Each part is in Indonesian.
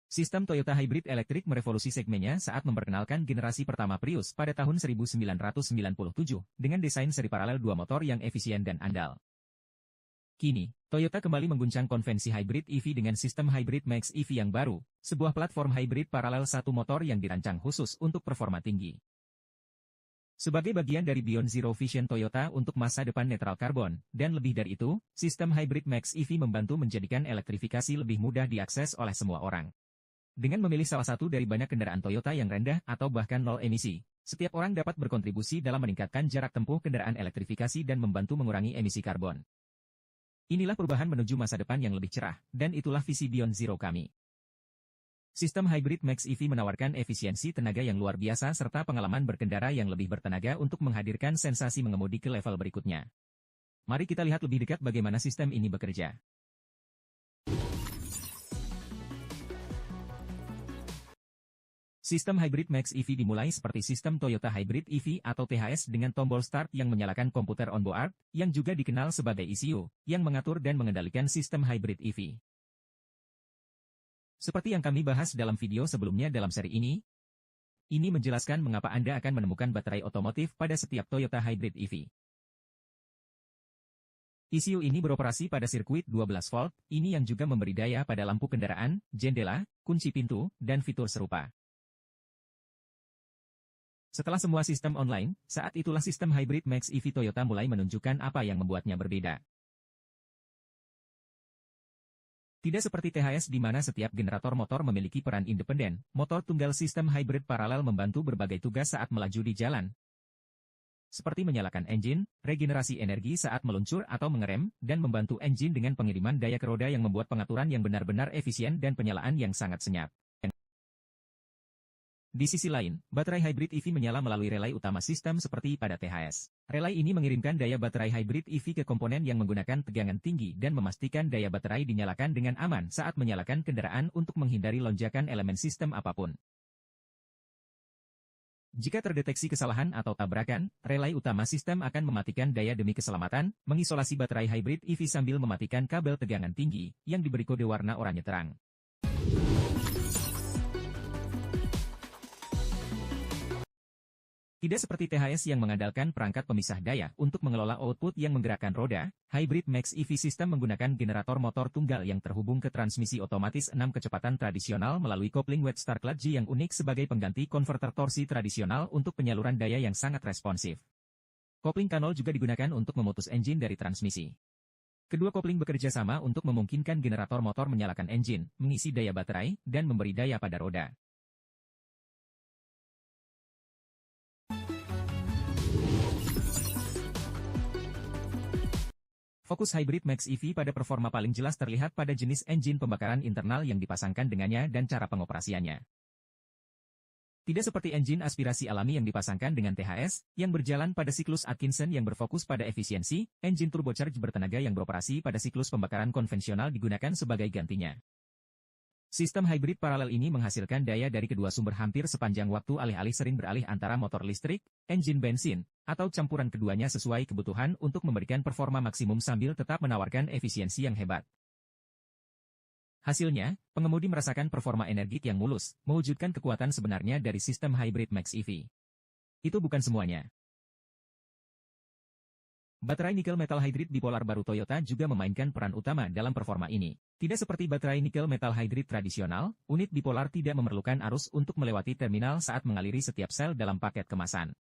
Sistem Toyota Hybrid Electric merevolusi segmennya saat memperkenalkan generasi pertama Prius pada tahun 1997 dengan desain seri paralel dua motor yang efisien dan andal. Kini, Toyota kembali mengguncang konvensi hybrid EV dengan sistem Hybrid Max EV yang baru, sebuah platform hybrid paralel satu motor yang dirancang khusus untuk performa tinggi. Sebagai bagian dari Beyond Zero Vision Toyota untuk masa depan netral karbon, dan lebih dari itu, sistem Hybrid Max EV membantu menjadikan elektrifikasi lebih mudah diakses oleh semua orang. Dengan memilih salah satu dari banyak kendaraan Toyota yang rendah atau bahkan nol emisi, setiap orang dapat berkontribusi dalam meningkatkan jarak tempuh kendaraan elektrifikasi dan membantu mengurangi emisi karbon. Inilah perubahan menuju masa depan yang lebih cerah, dan itulah visi Beyond Zero kami. Sistem Hybrid Max EV menawarkan efisiensi tenaga yang luar biasa serta pengalaman berkendara yang lebih bertenaga untuk menghadirkan sensasi mengemudi ke level berikutnya. Mari kita lihat lebih dekat bagaimana sistem ini bekerja. Sistem Hybrid Max EV dimulai seperti sistem Toyota Hybrid EV atau THS dengan tombol start yang menyalakan komputer onboard, yang juga dikenal sebagai ECU, yang mengatur dan mengendalikan sistem Hybrid EV. Seperti yang kami bahas dalam video sebelumnya dalam seri ini menjelaskan mengapa Anda akan menemukan baterai otomotif pada setiap Toyota Hybrid EV. ECU ini beroperasi pada sirkuit 12 volt, ini yang juga memberi daya pada lampu kendaraan, jendela, kunci pintu, dan fitur serupa. Setelah semua sistem online, saat itulah sistem Hybrid Max EV Toyota mulai menunjukkan apa yang membuatnya berbeda. Tidak seperti THS di mana setiap generator motor memiliki peran independen, motor tunggal sistem hybrid paralel membantu berbagai tugas saat melaju di jalan. Seperti menyalakan engine, regenerasi energi saat meluncur atau mengerem, dan membantu engine dengan pengiriman daya ke roda yang membuat pengaturan yang benar-benar efisien dan penyalaan yang sangat senyap. Di sisi lain, baterai hybrid EV menyala melalui relay utama sistem seperti pada THS. Relay ini mengirimkan daya baterai hybrid EV ke komponen yang menggunakan tegangan tinggi dan memastikan daya baterai dinyalakan dengan aman saat menyalakan kendaraan untuk menghindari lonjakan elemen sistem apapun. Jika terdeteksi kesalahan atau tabrakan, relay utama sistem akan mematikan daya demi keselamatan, mengisolasi baterai hybrid EV sambil mematikan kabel tegangan tinggi yang diberi kode warna oranye terang. Tidak seperti THS yang mengandalkan perangkat pemisah daya untuk mengelola output yang menggerakkan roda, Hybrid Max EV System menggunakan generator motor tunggal yang terhubung ke transmisi otomatis 6 kecepatan tradisional melalui kopling wet start clutch yang unik sebagai pengganti konverter torsi tradisional untuk penyaluran daya yang sangat responsif. Kopling kanal juga digunakan untuk memutus engine dari transmisi. Kedua kopling bekerja sama untuk memungkinkan generator motor menyalakan engine, mengisi daya baterai, dan memberi daya pada roda. Fokus Hybrid Max EV pada performa paling jelas terlihat pada jenis engine pembakaran internal yang dipasangkan dengannya dan cara pengoperasiannya. Tidak seperti engine aspirasi alami yang dipasangkan dengan THS, yang berjalan pada siklus Atkinson yang berfokus pada efisiensi, engine turbocharged bertenaga yang beroperasi pada siklus pembakaran konvensional digunakan sebagai gantinya. Sistem hybrid paralel ini menghasilkan daya dari kedua sumber hampir sepanjang waktu alih-alih sering beralih antara motor listrik, engine bensin, atau campuran keduanya sesuai kebutuhan untuk memberikan performa maksimum sambil tetap menawarkan efisiensi yang hebat. Hasilnya, pengemudi merasakan performa energik yang mulus, mewujudkan kekuatan sebenarnya dari sistem Hybrid Max EV. Itu bukan semuanya. Baterai nikel metal hydride bipolar baru Toyota juga memainkan peran utama dalam performa ini. Tidak seperti baterai nikel metal hydride tradisional, unit bipolar tidak memerlukan arus untuk melewati terminal saat mengaliri setiap sel dalam paket kemasan.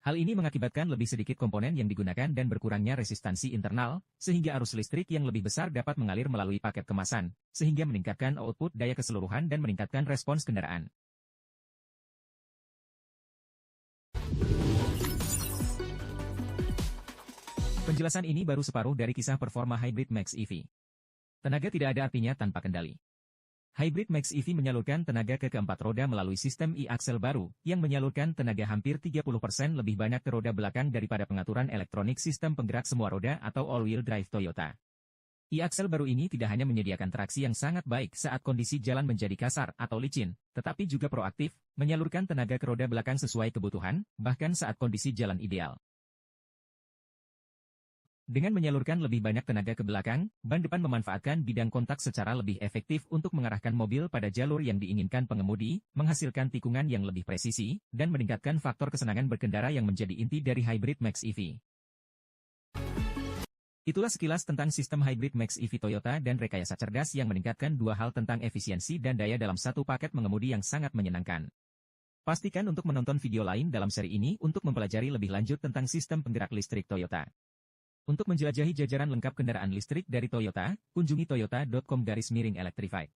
Hal ini mengakibatkan lebih sedikit komponen yang digunakan dan berkurangnya resistansi internal, sehingga arus listrik yang lebih besar dapat mengalir melalui paket kemasan, sehingga meningkatkan output daya keseluruhan dan meningkatkan respons kendaraan. Penjelasan ini baru separuh dari kisah performa Hybrid Max EV. Tenaga tidak ada artinya tanpa kendali. Hybrid Max EV menyalurkan tenaga ke keempat roda melalui sistem e-axle baru, yang menyalurkan tenaga hampir 30% lebih banyak ke roda belakang daripada pengaturan elektronik sistem penggerak semua roda atau all-wheel drive Toyota. E-axle baru ini tidak hanya menyediakan traksi yang sangat baik saat kondisi jalan menjadi kasar atau licin, tetapi juga proaktif, menyalurkan tenaga ke roda belakang sesuai kebutuhan, bahkan saat kondisi jalan ideal. Dengan menyalurkan lebih banyak tenaga ke belakang, ban depan memanfaatkan bidang kontak secara lebih efektif untuk mengarahkan mobil pada jalur yang diinginkan pengemudi, menghasilkan tikungan yang lebih presisi, dan meningkatkan faktor kesenangan berkendara yang menjadi inti dari Hybrid Max EV. Itulah sekilas tentang sistem Hybrid Max EV Toyota dan rekayasa cerdas yang meningkatkan dua hal tentang efisiensi dan daya dalam satu paket mengemudi yang sangat menyenangkan. Pastikan untuk menonton video lain dalam seri ini untuk mempelajari lebih lanjut tentang sistem penggerak listrik Toyota. Untuk menjelajahi jajaran lengkap kendaraan listrik dari Toyota, kunjungi toyota.com/electrified.